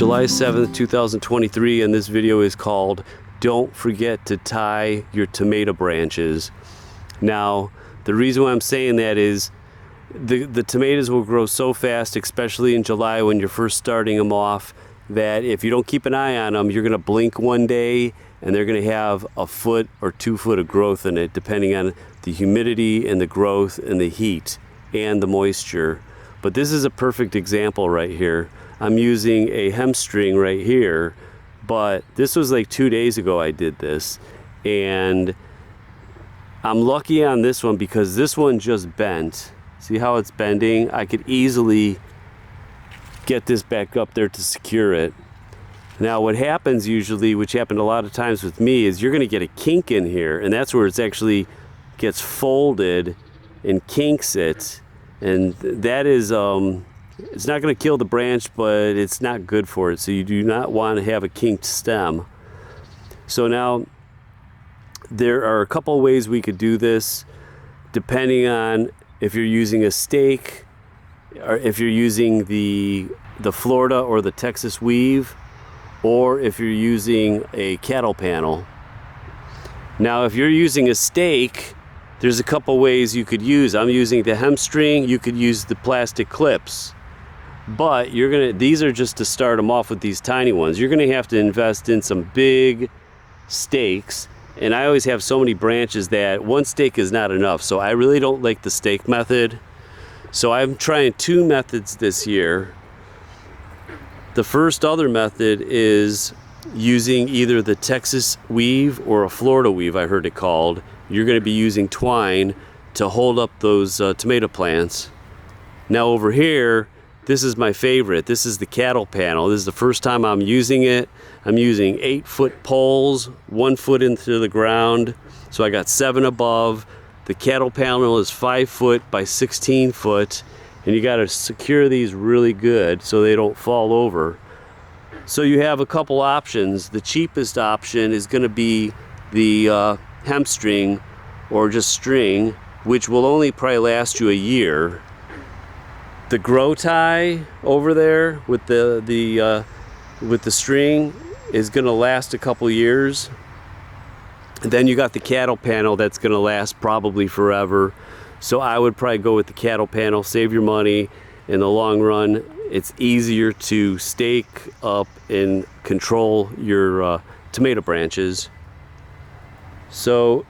July 7th, 2023, and this video is called Don't Forget to Tie Your Tomato Branches. Now, the reason why I'm saying that is the tomatoes will grow so fast, especially in July when you're first starting them off, that if you don't keep an eye on them, you're going to blink one day and they're going to have a foot or 2 foot of growth in it, depending on the humidity and the growth and the heat and the moisture. But this is a perfect example right here. I'm using a hemp string right here, but this was like 2 days ago I did this, and I'm lucky on this one because this one just bent. See how it's bending? I could easily get this back up there to secure it. Now what happens usually, which happened a lot of times with me, is you're going to get a kink in here, and that's where it's actually gets folded and kinks it, and that is it's not going to kill the branch, but it's not good for it. So you do not want to have a kinked stem. So now there are a couple of ways we could do this, depending on if you're using a stake or if you're using the Florida or the Texas weave, or if you're using a cattle panel. Now if you're using a stake, there's a couple ways you could use. I'm using the hemp string. You could use the plastic clips, but these are just to start them off with these tiny ones. You're gonna have to invest in some big stakes, and I always have so many branches that one stake is not enough, so I really don't like the stake method. So I'm trying 2 methods this year. The first other method is using either the Texas weave or a Florida weave, I heard it called. You're going to be using twine to hold up those tomato plants. Now over here, this is my favorite. This is the cattle panel. This is the first time I'm using it. I'm using 8-foot poles, 1 foot into the ground. So I got 7 above. The cattle panel is 5 foot by 16 foot. And you got to secure these really good so they don't fall over. So you have a couple options. The cheapest option is going to be the hemp string or just string, which will only probably last you a year. The grow tie over there with the string is going to last a couple years. And then you got the cattle panel that's going to last probably forever. So I would probably go with the cattle panel, save your money in the long run. It's easier to stake up and control your tomato branches. So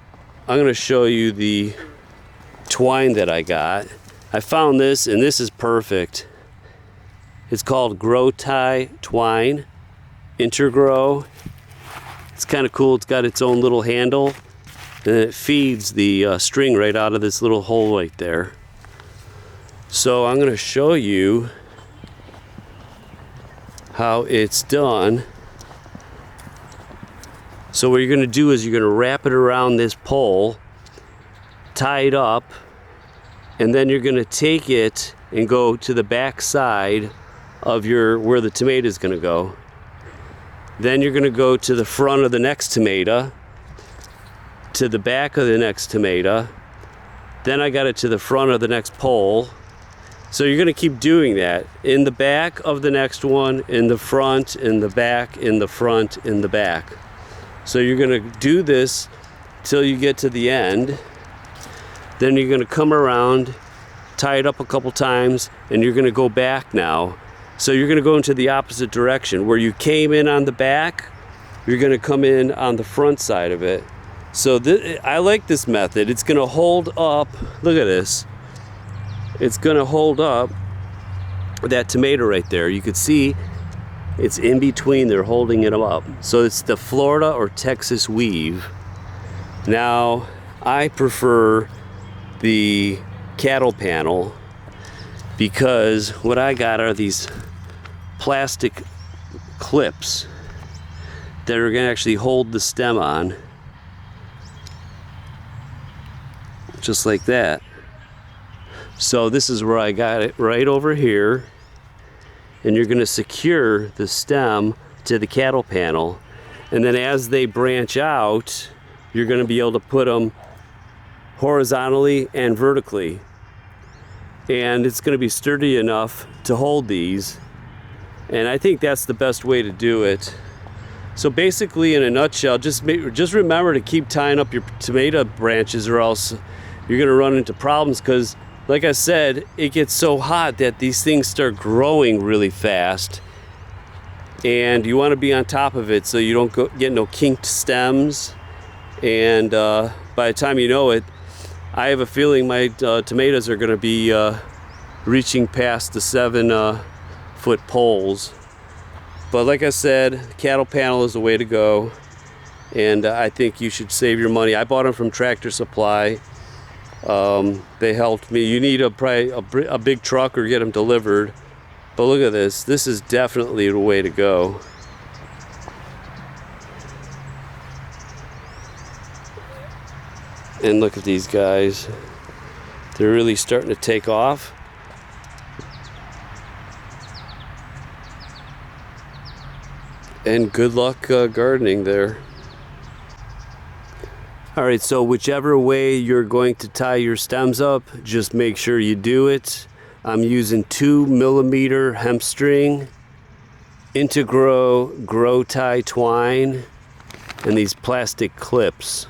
I'm going to show you the twine that I got. I found this, and this is perfect. It's called Grow Tie Twine, Intergrow. It's kind of cool. It's got its own little handle, and it feeds the string right out of this little hole right there. So I'm going to show you how it's done. So what you're going to do is you're going to wrap it around this pole, tie it up, and then you're going to take it and go to the back side of where the tomato is going to go. Then you're going to go to the front of the next tomato, to the back of the next tomato. Then I got it to the front of the next pole. So you're going to keep doing that in the back of the next one, in the front, in the back, in the front, in the back. So you're going to do this till you get to the end. Then you're going to come around, tie it up a couple times, and you're going to go back now. So you're going to go into the opposite direction. Where you came in on the back, you're going to come in on the front side of it. So I like this method. It's going to hold up. Look at this. It's going to hold up that tomato right there. You could see it's in between. They're holding it up. So it's the Florida or Texas weave. Now, I prefer the cattle panel because what I got are these plastic clips that are going to actually hold the stem on, just like that. So this is where I got it, right over here, and you're going to secure the stem to the cattle panel, and then as they branch out, you're going to be able to put them horizontally and vertically, and it's going to be sturdy enough to hold these. And I think that's the best way to do it. So basically, in a nutshell, just remember to keep tying up your tomato branches, or else you're gonna run into problems, because like I said, it gets so hot that these things start growing really fast, and you want to be on top of it so you don't get no kinked stems. And by the time you know it, I have a feeling my tomatoes are going to be reaching past the 7-foot poles. But like I said, cattle panel is the way to go, and I think you should save your money. I bought them from Tractor Supply. They helped me. You need a big truck or get them delivered. But look at this. This is definitely the way to go. And look at these guys. They're really starting to take off. And good luck gardening there. Alright, so whichever way you're going to tie your stems up, just make sure you do it. I'm using 2mm hemp string, Integro Grow Tie twine, and these plastic clips.